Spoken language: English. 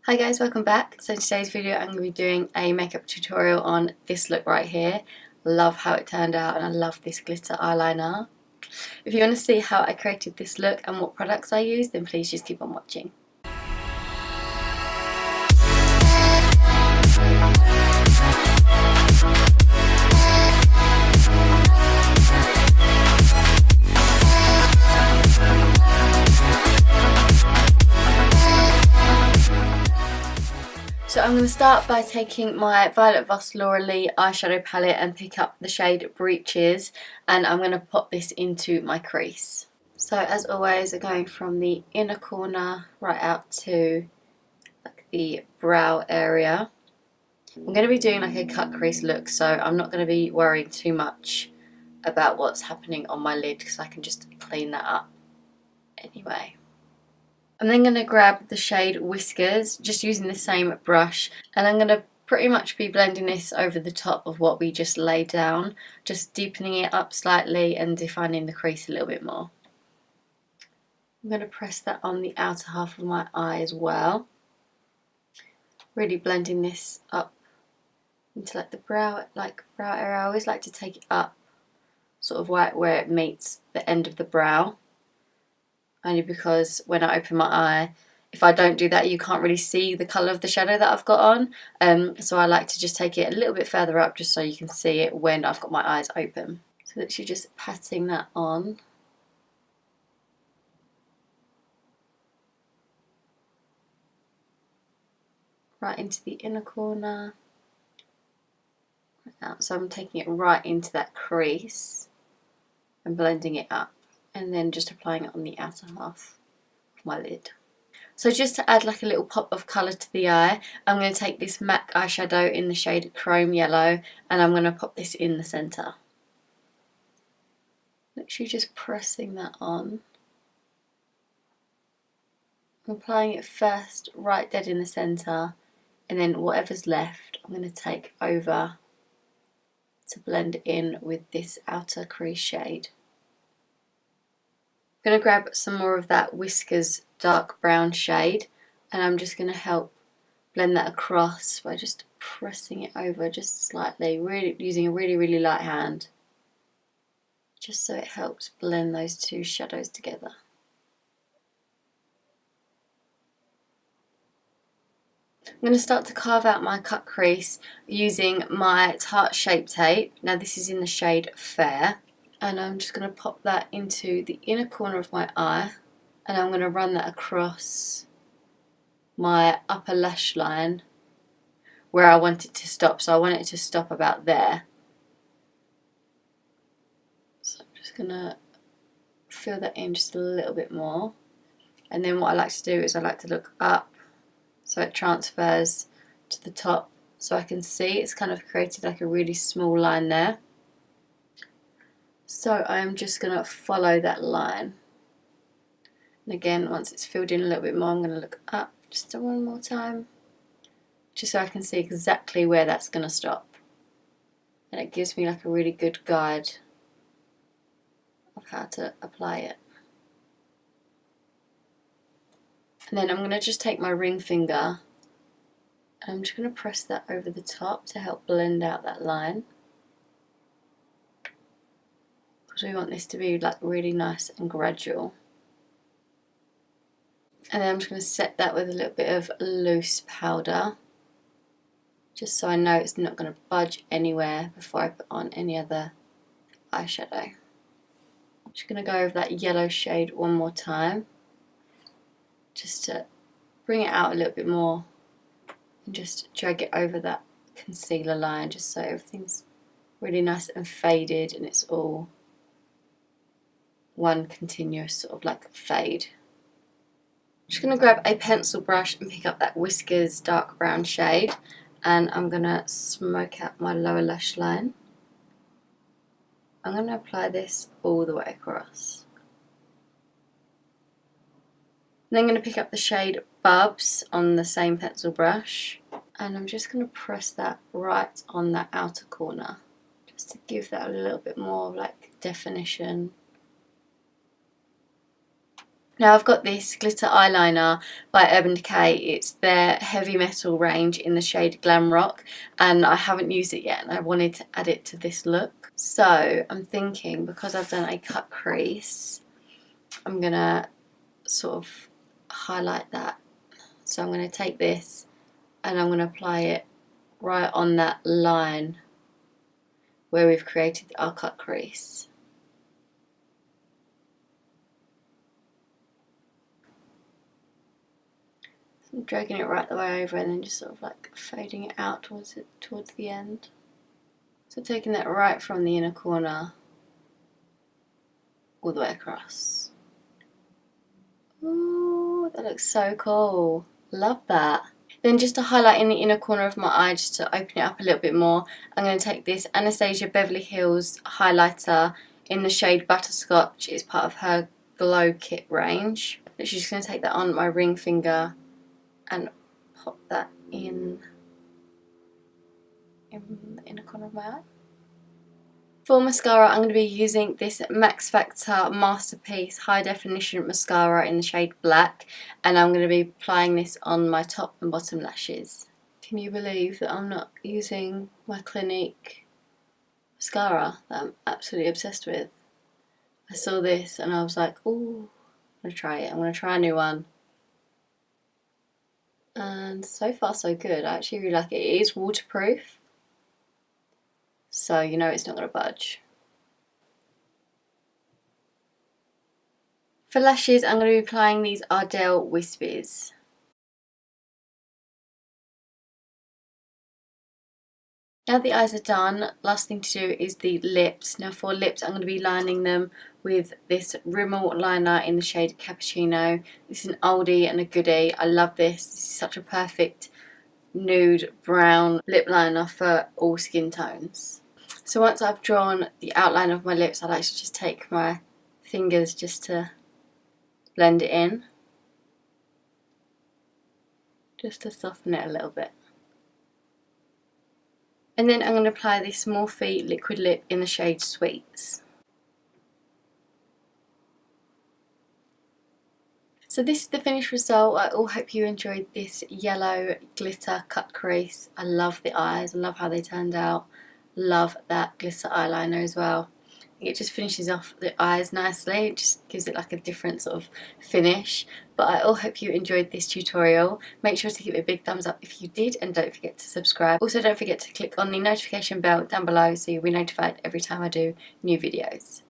Hi guys, welcome back. So in today's video I'm going to be doing a makeup tutorial on this look right here. Love how it turned out and I love this glitter eyeliner. If you want to see how I created this look and what products I used, then please just keep on watching. So I'm going to start by taking my Violet Voss Laura Lee eyeshadow palette and pick up the shade Breaches, and I'm going to pop this into my crease. So as always, I'm going from the inner corner right out to like the brow area. I'm going to be doing like a cut crease look, so I'm not going to be worrying too much about what's happening on my lid because I can just clean that up anyway. I'm then going to grab the shade Whiskers, just using the same brush, and I'm going to pretty much be blending this over the top of what we just laid down, just deepening it up slightly and defining the crease a little bit more. I'm going to press that on the outer half of my eye as well, really blending this up into like the brow area. I always like to take it up sort of where it meets the end of the brow. Only because when I open my eye, if I don't do that, you can't really see the colour of the shadow that I've got on. So I like to just take it a little bit further up just so you can see it when I've got my eyes open. So literally just patting that on. Right into the inner corner. So I'm taking it right into that crease and blending it up. And then just applying it on the outer half of my lid. So just to add like a little pop of colour to the eye, I'm going to take this MAC eyeshadow in the shade Chrome Yellow and I'm going to pop this in the centre. Literally just pressing that on. I'm applying it first right dead in the centre, and then whatever's left I'm going to take over to blend in with this outer crease shade. I'm going to grab some more of that Whiskers dark brown shade and I'm just going to help blend that across by just pressing it over just slightly, really using a really light hand, just so it helps blend those two shadows together. I'm going to start to carve out my cut crease using my Tarte Shape Tape. Now this is in the shade Fair. And I'm just going to pop that into the inner corner of my eye, and I'm going to run that across my upper lash line where I want it to stop. So I want it to stop about there. So I'm just going to fill that in just a little bit more, and then what I like to do is I like to look up so it transfers to the top so I can see it's kind of created like a really small line there. So I'm just going to follow that line. And again, once it's filled in a little bit more, I'm going to look up just one more time, just so I can see exactly where that's going to stop. And it gives me like a really good guide of how to apply it. And then I'm going to just take my ring finger and I'm just going to press that over the top to help blend out that line. We want this to be like really nice and gradual. And then I'm just going to set that with a little bit of loose powder, just so I know it's not going to budge anywhere before I put on any other eyeshadow. I'm just going to go over that yellow shade one more time, just to bring it out a little bit more and just drag it over that concealer line, just so everything's really nice and faded and it's all one continuous sort of like fade. I'm just going to grab a pencil brush and pick up that Whiskers dark brown shade, and I'm going to smoke out my lower lash line. I'm going to apply this all the way across. Then I'm going to pick up the shade Bubs on the same pencil brush, and I'm just going to press that right on that outer corner, just to give that a little bit more like definition. Now I've got this glitter eyeliner by Urban Decay. It's their heavy metal range in the shade Glam Rock, and I haven't used it yet and I wanted to add it to this look. So I'm thinking, because I've done a cut crease, I'm going to sort of highlight that. So I'm going to take this and I'm going to apply it right on that line where we've created our cut crease. I'm dragging it right the way over and then just sort of like fading it out towards the end. So taking that right from the inner corner all the way across. Ooh, that looks so cool. Love that. Then just to highlight in the inner corner of my eye, just to open it up a little bit more, I'm going to take this Anastasia Beverly Hills highlighter in the shade Butterscotch. It's part of her Glow Kit range. I'm just going to take that on my ring finger and pop that in the inner corner of my eye. For mascara, I'm going to be using this Max Factor Masterpiece High Definition Mascara in the shade Black, and I'm going to be applying this on my top and bottom lashes. Can you believe that I'm not using my Clinique mascara that I'm absolutely obsessed with? I saw this and I was like, ooh, I'm going to try it. I'm going to try a new one. And so far so good. I actually really like it. It is waterproof, so you know it's not going to budge. For lashes, I'm going to be applying these Ardell Wispies. Now the eyes are done, last thing to do is the lips. Now for lips, I'm going to be lining them with this Rimmel liner in the shade Cappuccino. This is an oldie and a goodie. I love this. This is such a perfect nude brown lip liner for all skin tones. So once I've drawn the outline of my lips, I like to just take my fingers just to blend it in, just to soften it a little bit. And then I'm going to apply this Morphe liquid lip in the shade Sweets. So this is the finished result. I all hope you enjoyed this yellow glitter cut crease. I love the eyes, I love how they turned out. Love that glitter eyeliner as well. It just finishes off the eyes nicely. It just gives it like a different sort of finish. But I all hope you enjoyed this tutorial. Make sure to give it a big thumbs up if you did, and don't forget to subscribe. Also don't forget to click on the notification bell down below so you'll be notified every time I do new videos.